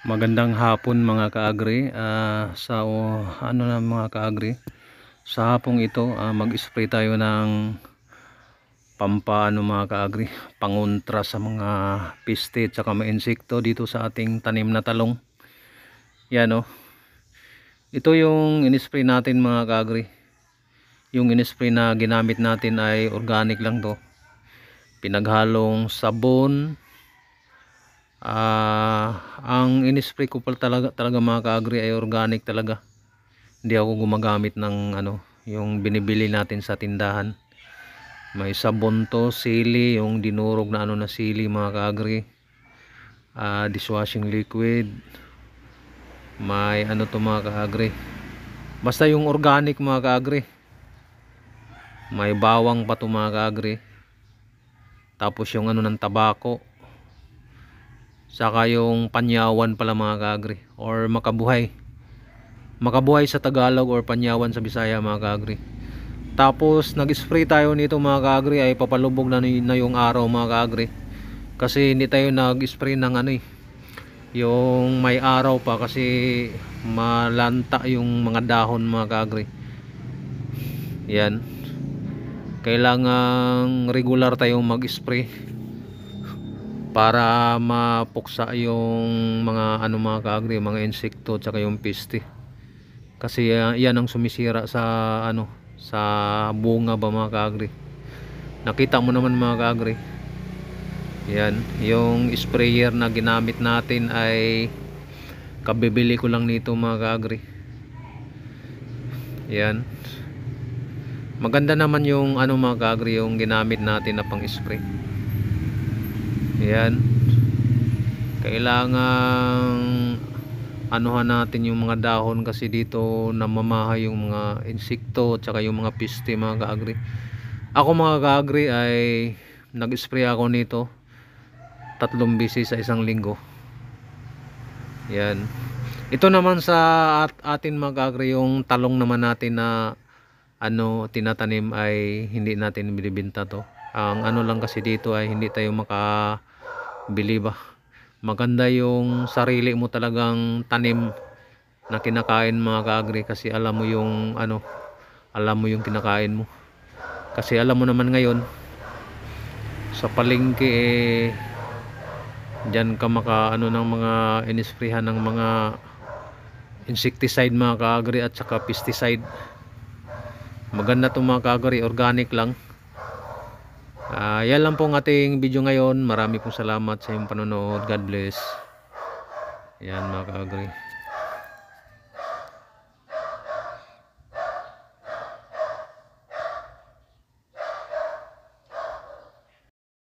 Magandang hapon mga kaagri. Ano na mga kaagri, sa hapong ito mag-spray tayo ng pampaano mga kaagri, pangontra sa mga peste at saka mga insekto dito sa ating tanim na talong. Yan o. Ito yung in-spray natin mga kaagri. Yung in-spray na ginamit natin ay organic lang to. Pinaghalong sabon. Ang in-spray ko pala talaga mga kaagri ay organic talaga. Hindi ako gumagamit ng yung binibili natin sa tindahan. May sabon to, sili, yung dinurog na na sili mga kaagri. Dishwashing liquid. May to mga kaagri. Basta yung organic mga kaagri. May bawang pa to mga kaagri. Tapos yung ng tabako. Saka yung panyawan pala mga kaagri, or makabuhay sa Tagalog or panyawan sa Bisaya mga kaagri. Tapos nag-spray tayo nito mga kaagri ay papalubog na yung araw mga kaagri, kasi hindi tayo nag-spray ng yung may araw pa, kasi malanta yung mga dahon mga kaagri. Yan, kailangang regular tayong mag-spray para mapuksa yung mga mga kaagri, mga insekto at saka yung peste, kasi yan ang sumisira sa sa bunga ba mga kaagri. Nakita mo naman mga kaagri. Yan, yung sprayer na ginamit natin ay kabibili ko lang nito mga kaagri. Yan, maganda naman yung mga kaagri, yung ginamit natin na pang spray. Yan, kailangang anuhan natin yung mga dahon, kasi dito namamaha yung mga insekto at saka yung mga peste mga kaagri. Ako mga kaagri ay nag-spray ako nito 3 beses sa isang linggo. Yan, ito naman sa atin mga kaagri, yung talong naman natin na tinatanim ay hindi natin binibenta to. Ang lang kasi dito ay hindi tayo makabili ba. Maganda yung sarili mo talagang tanim na kinakain mga kaagri, kasi alam mo yung alam mo yung kinakain mo. Kasi alam mo naman ngayon sa palengke diyan ka ng mga inisprayhan ng mga insecticide mga kaagri at saka pesticide. Maganda to mga kaagri, organic lang. Yan lang po ang ating video ngayon. Marami pong salamat sa iyong panonood. God bless. Yan mga kaagri.